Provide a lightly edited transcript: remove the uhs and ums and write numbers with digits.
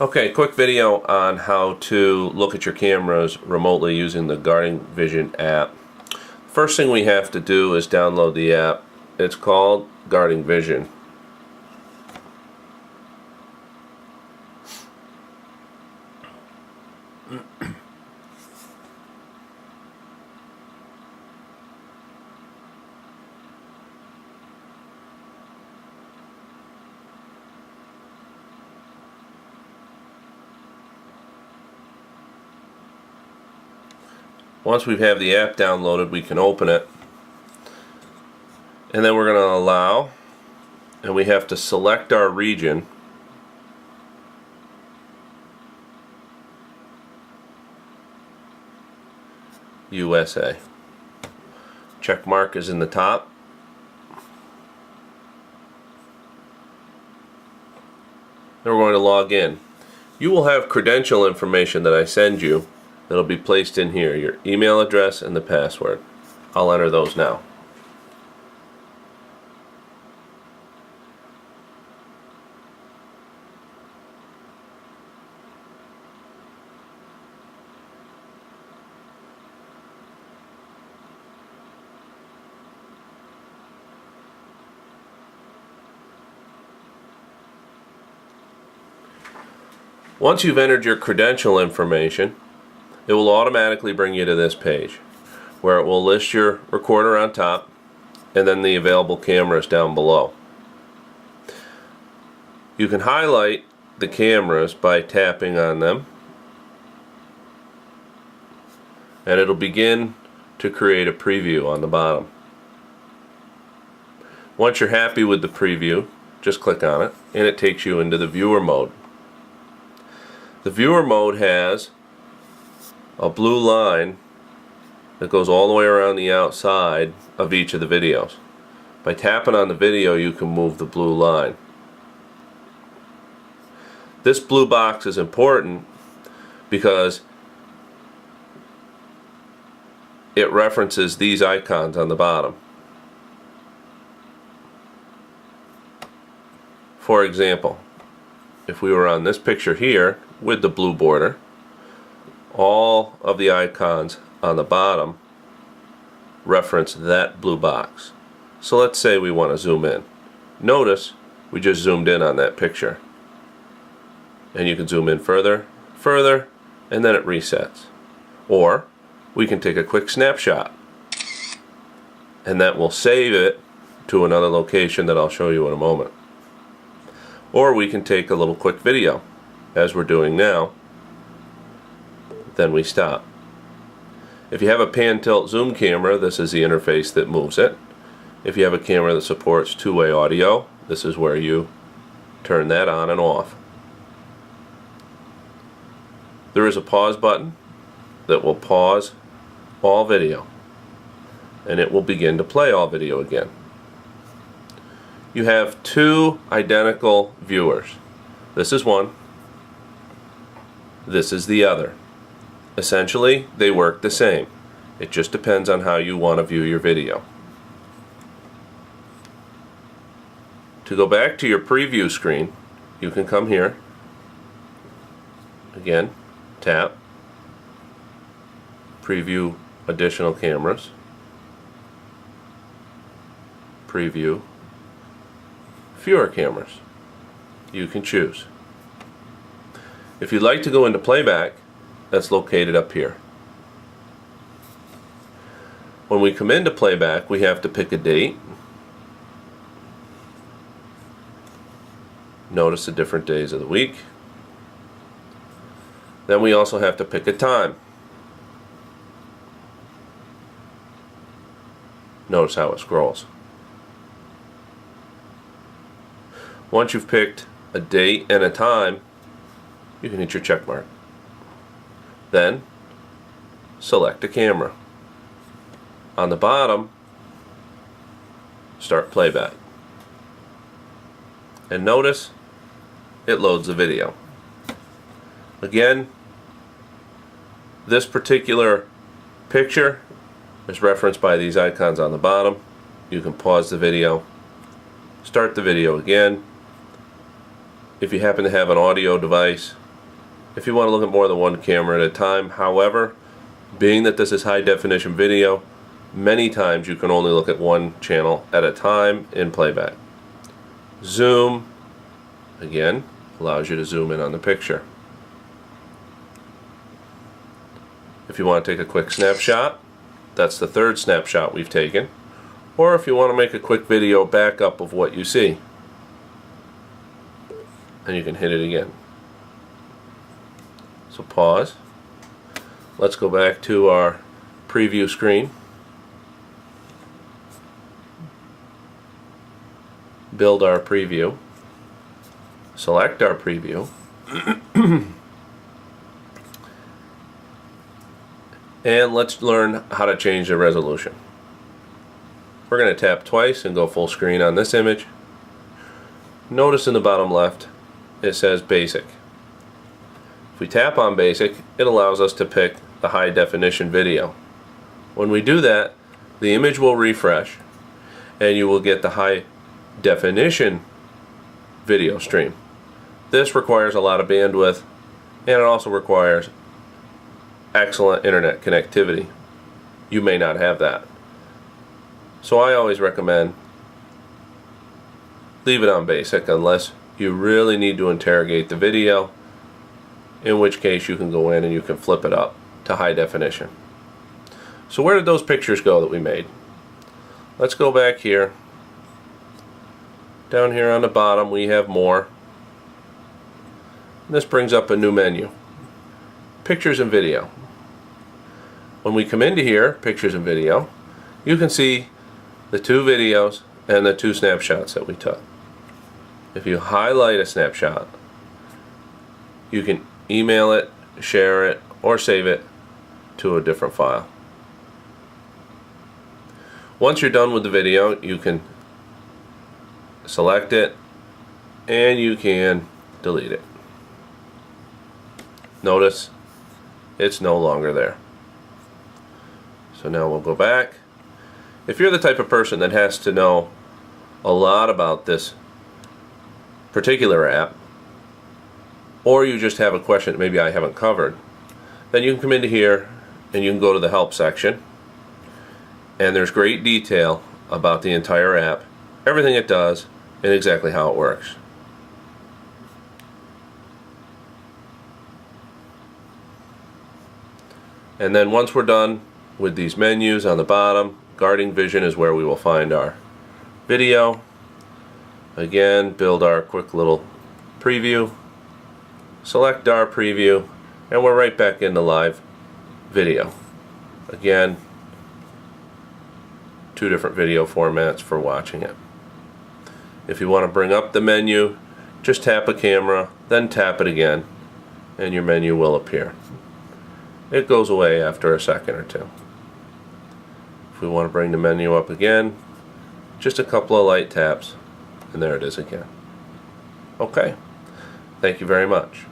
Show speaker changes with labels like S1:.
S1: Okay, quick video on how to look at your cameras remotely using the Gaurding Vision app. First thing we have to do is download the app. It's called Gaurding Vision. Once we have the app downloaded, we can open it, and then we're going to allow, and we have to select our region. USA. Check mark is in the top. Then we're going to log in. You will have credential information that I send you that'll be placed in here, your email address and the password. I'll enter those now. Once you've entered your credential information, it will automatically bring you to this page where it will list your recorder on top and then the available cameras down below. You can highlight the cameras by tapping on them, and it'll begin to create a preview on the bottom. Once you're happy with the preview, just click on it and it takes you into the viewer mode. The viewer mode has a blue line that goes all the way around the outside of each of the videos. By tapping on the video, you can move the blue line. This blue box is important because it references these icons on the bottom. For example, if we were on this picture here with the blue border, all of the icons on the bottom reference that blue box. So let's say we want to zoom in. Notice we just zoomed in on that picture. And you can zoom in further, further, and then it resets. Or we can take a quick snapshot, and that will save it to another location that I'll show you in a moment. Or we can take a little quick video, as we're doing now. Then we stop. If you have a pan tilt zoom camera, this is the interface that moves it. If you have a camera that supports two-way audio, this is where you turn that on and off. There is a pause button that will pause all video, and it will begin to play all video again. You have two identical viewers. This is one, this is the other. Essentially, they work the same. It just depends on how you want to view your video. To go back to your preview screen, you can come here. Again, tap, preview additional cameras, preview fewer cameras. You can choose. If you'd like to go into playback, that's located up here. When we come into playback, we have to pick a date. Notice the different days of the week. Then we also have to pick a time. Notice how it scrolls. Once you've picked a date and a time, you can hit your check mark. Then select a camera. On the bottom, start playback. And notice it loads the video. Again, this particular picture is referenced by these icons on the bottom. You can pause the video, start the video again. If you happen to have an audio device, if you want to look at more than one camera at a time. However, being that this is high definition video, many times you can only look at one channel at a time in playback. Zoom, again, allows you to zoom in on the picture. If you want to take a quick snapshot, that's the third snapshot we've taken. Or if you want to make a quick video backup of what you see, and you can hit it again. So pause. Let's go back to our preview screen. Build our preview. Select our preview. And let's learn how to change the resolution. We're going to tap twice and go full screen on this image. Notice in the bottom left it says basic. If we tap on basic, it allows us to pick the high definition video. When we do that, the image will refresh and you will get the high definition video stream. This requires a lot of bandwidth, and it also requires excellent internet connectivity. You may not have that. So I always recommend leave it on basic unless you really need to interrogate the video, in which case you can go in and you can flip it up to high definition. So where did those pictures go that we made? Let's go back here. Down here on the bottom we have more. This brings up a new menu. Pictures and video. When we come into here, pictures and video, you can see the two videos and the two snapshots that we took. If you highlight a snapshot, you can email it, share it, or save it to a different file. Once you're done with the video, you can select it and you can delete it. Notice it's no longer there. So now we'll go back. If you're the type of person that has to know a lot about this particular app, or you just have a question that maybe I haven't covered, then you can come into here and you can go to the help section, and there's great detail about the entire app, everything it does, and exactly how it works. And then once we're done with these menus on the bottom, Gaurding Vision is where we will find our video. Again, build our quick little preview, select our preview, and we're right back in the live video. Again, two different video formats for watching it. If you want to bring up the menu, just tap a camera, then tap it again, and your menu will appear. It goes away after a second or two. If we want to bring the menu up again, just a couple of light taps, and there it is again. Okay, thank you very much.